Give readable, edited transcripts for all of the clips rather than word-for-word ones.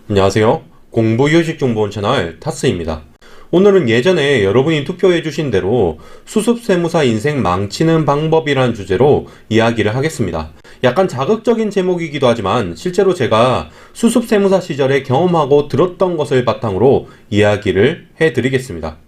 안녕하세요. 공부휴식정보원 채널 타스입니다. 오늘은 예전에 여러분이 투표해주신 대로 수습세무사 인생 망치는 방법이란 주제로 이야기를 하겠습니다. 약간 자극적인 제목이기도 하지만 실제로 제가 수습세무사 시절에 경험하고 들었던 것을 바탕으로 이야기를 해드리겠습니다.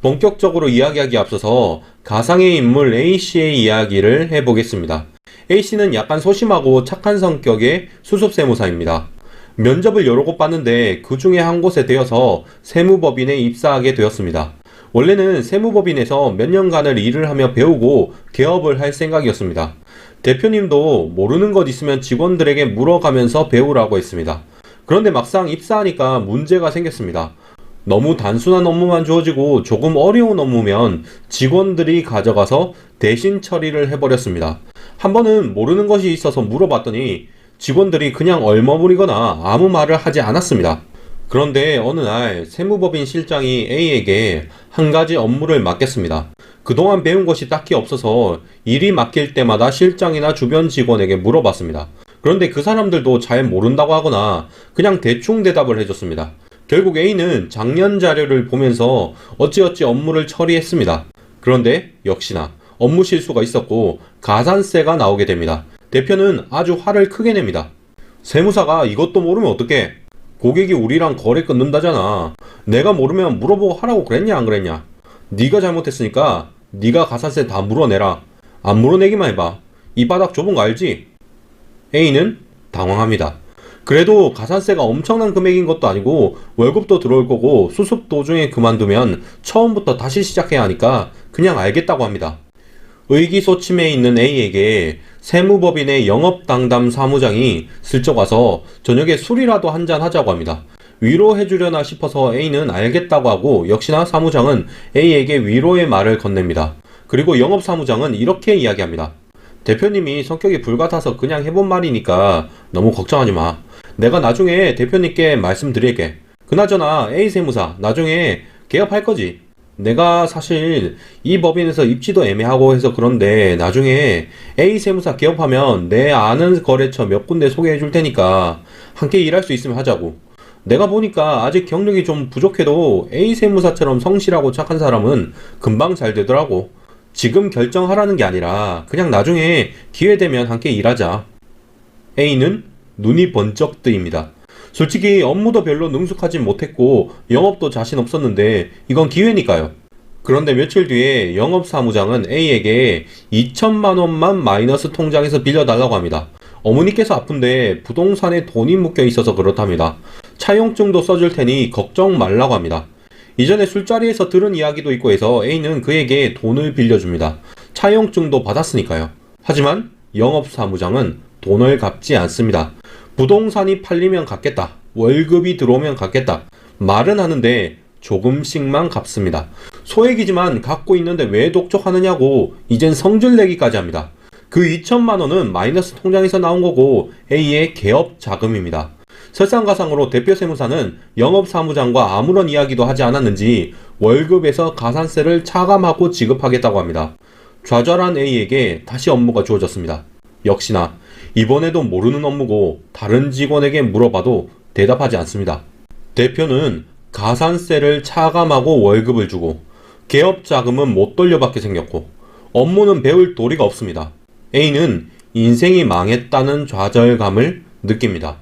본격적으로 이야기하기 앞서서 가상의 인물 A씨의 이야기를 해보겠습니다. A씨는 약간 소심하고 착한 성격의 수습세무사입니다. 면접을 여러 곳 봤는데 그 중에 한 곳에 되어서 세무법인에 입사하게 되었습니다. 원래는 세무법인에서 몇 년간을 일을 하며 배우고 개업을 할 생각이었습니다. 대표님도 모르는 것 있으면 직원들에게 물어가면서 배우라고 했습니다. 그런데 막상 입사하니까 문제가 생겼습니다. 너무 단순한 업무만 주어지고 조금 어려운 업무면 직원들이 가져가서 대신 처리를 해버렸습니다. 한 번은 모르는 것이 있어서 물어봤더니 직원들이 그냥 얼머무리거나 아무 말을 하지 않았습니다. 그런데 어느 날 세무법인 실장이 A에게 한 가지 업무를 맡겼습니다. 그동안 배운 것이 딱히 없어서 일이 맡길 때마다 실장이나 주변 직원에게 물어봤습니다. 그런데 그 사람들도 잘 모른다고 하거나 그냥 대충 대답을 해줬습니다. 결국 A는 작년 자료를 보면서 어찌어찌 업무를 처리했습니다. 그런데 역시나 업무 실수가 있었고 가산세가 나오게 됩니다. 대표는 아주 화를 크게 냅니다. 세무사가 이것도 모르면 어떡해? 고객이 우리랑 거래 끊는다잖아. 내가 모르면 물어보고 하라고 그랬냐 안 그랬냐? 네가 잘못했으니까 네가 가산세 다 물어내라. 안 물어내기만 해봐. 이 바닥 좁은 거 알지? A는 당황합니다. 그래도 가산세가 엄청난 금액인 것도 아니고 월급도 들어올 거고 수습 도중에 그만두면 처음부터 다시 시작해야 하니까 그냥 알겠다고 합니다. 의기소침해 있는 A에게 세무법인의 영업당담 사무장이 슬쩍 와서 저녁에 술이라도 한잔 하자고 합니다. 위로해주려나 싶어서 A는 알겠다고 하고 역시나 사무장은 A에게 위로의 말을 건넵니다. 그리고 영업사무장은 이렇게 이야기합니다. 대표님이 성격이 불같아서 그냥 해본 말이니까 너무 걱정하지 마. 내가 나중에 대표님께 말씀드릴게. 그나저나 A 세무사 나중에 개업할 거지? 내가 사실 이 법인에서 입지도 애매하고 해서 그런데 나중에 A 세무사 개업하면 내 아는 거래처 몇 군데 소개해 줄 테니까 함께 일할 수 있으면 하자고. 내가 보니까 아직 경력이 좀 부족해도 A 세무사처럼 성실하고 착한 사람은 금방 잘 되더라고. 지금 결정하라는 게 아니라 그냥 나중에 기회 되면 함께 일하자. A는 눈이 번쩍 뜨입니다. 솔직히 업무도 별로 능숙하진 못했고 영업도 자신 없었는데 이건 기회니까요. 그런데 며칠 뒤에 영업사무장은 A에게 2천만 원만 마이너스 통장에서 빌려달라고 합니다. 어머니께서 아픈데 부동산에 돈이 묶여 있어서 그렇답니다. 차용증도 써줄 테니 걱정 말라고 합니다. 이전에 술자리에서 들은 이야기도 있고 해서 A는 그에게 돈을 빌려줍니다. 차용증도 받았으니까요. 하지만 영업사무장은 돈을 갚지 않습니다. 부동산이 팔리면 갚겠다. 월급이 들어오면 갚겠다. 말은 하는데 조금씩만 갚습니다. 소액이지만 갖고 있는데 왜 독촉하느냐고 이젠 성질 내기까지 합니다. 그 2천만 원은 마이너스 통장에서 나온 거고 A의 개업 자금입니다. 설상가상으로 대표 세무사는 영업사무장과 아무런 이야기도 하지 않았는지 월급에서 가산세를 차감하고 지급하겠다고 합니다. 좌절한 A에게 다시 업무가 주어졌습니다. 역시나 이번에도 모르는 업무고 다른 직원에게 물어봐도 대답하지 않습니다. 대표는 가산세를 차감하고 월급을 주고 개업 자금은 못 돌려받게 생겼고 업무는 배울 도리가 없습니다. A는 인생이 망했다는 좌절감을 느낍니다.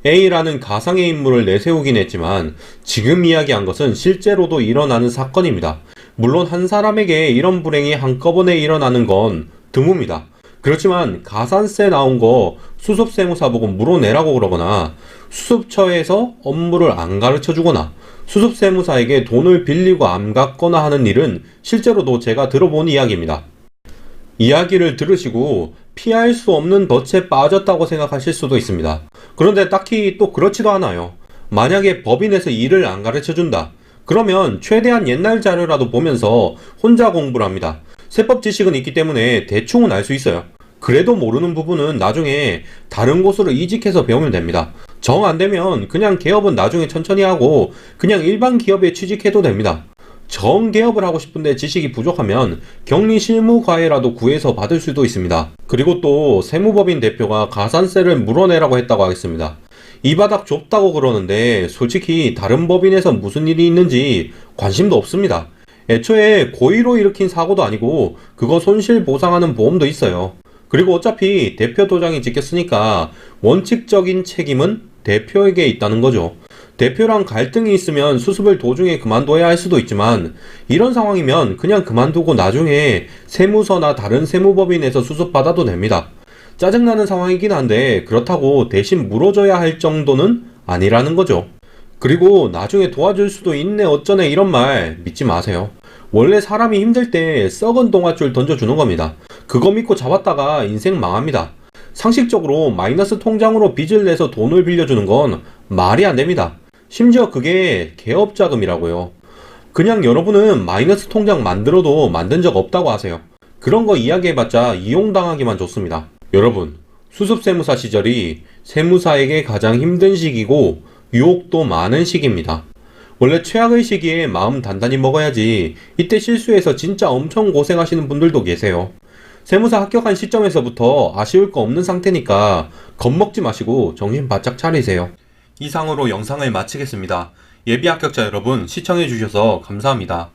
A라는 가상의 인물을 내세우긴 했지만 지금 이야기한 것은 실제로도 일어나는 사건입니다. 물론 한 사람에게 이런 불행이 한꺼번에 일어나는 건 드뭅니다. 그렇지만 가산세 나온 거 수습세무사 보고 물어내라고 그러거나 수습처에서 업무를 안 가르쳐 주거나 수습세무사에게 돈을 빌리고 안 갚거나 하는 일은 실제로도 제가 들어본 이야기입니다. 이야기를 들으시고 피할 수 없는 덫에 빠졌다고 생각하실 수도 있습니다. 그런데 딱히 또 그렇지도 않아요. 만약에 법인에서 일을 안 가르쳐 준다. 그러면 최대한 옛날 자료라도 보면서 혼자 공부를 합니다. 세법 지식은 있기 때문에 대충은 알 수 있어요. 그래도 모르는 부분은 나중에 다른 곳으로 이직해서 배우면 됩니다. 정 안되면 그냥 개업은 나중에 천천히 하고 그냥 일반 기업에 취직해도 됩니다. 정 개업을 하고 싶은데 지식이 부족하면 격리 실무 과외라도 구해서 받을 수도 있습니다. 그리고 또 세무법인 대표가 가산세를 물어내라고 했다고 하겠습니다. 이 바닥 좁다고 그러는데 솔직히 다른 법인에서 무슨 일이 있는지 관심도 없습니다. 애초에 고의로 일으킨 사고도 아니고 그거 손실 보상하는 보험도 있어요. 그리고 어차피 대표 도장이 찍혔으니까 원칙적인 책임은 대표에게 있다는 거죠. 대표랑 갈등이 있으면 수습을 도중에 그만둬야 할 수도 있지만 이런 상황이면 그냥 그만두고 나중에 세무서나 다른 세무법인에서 수습받아도 됩니다. 짜증나는 상황이긴 한데 그렇다고 대신 물어줘야 할 정도는 아니라는 거죠. 그리고 나중에 도와줄 수도 있네 어쩌네 이런 말 믿지 마세요. 원래 사람이 힘들 때 썩은 동아줄 던져주는 겁니다. 그거 믿고 잡았다가 인생 망합니다. 상식적으로 마이너스 통장으로 빚을 내서 돈을 빌려주는 건 말이 안 됩니다. 심지어 그게 개업자금이라고요. 그냥 여러분은 마이너스 통장 만들어도 만든 적 없다고 하세요. 그런 거 이야기해봤자 이용당하기만 좋습니다. 여러분, 수습세무사 시절이 세무사에게 가장 힘든 시기고 유혹도 많은 시기입니다. 원래 최악의 시기에 마음 단단히 먹어야지 이때 실수해서 진짜 엄청 고생하시는 분들도 계세요. 세무사 합격한 시점에서부터 아쉬울 거 없는 상태니까 겁먹지 마시고 정신 바짝 차리세요. 이상으로 영상을 마치겠습니다. 예비 합격자 여러분 시청해주셔서 감사합니다.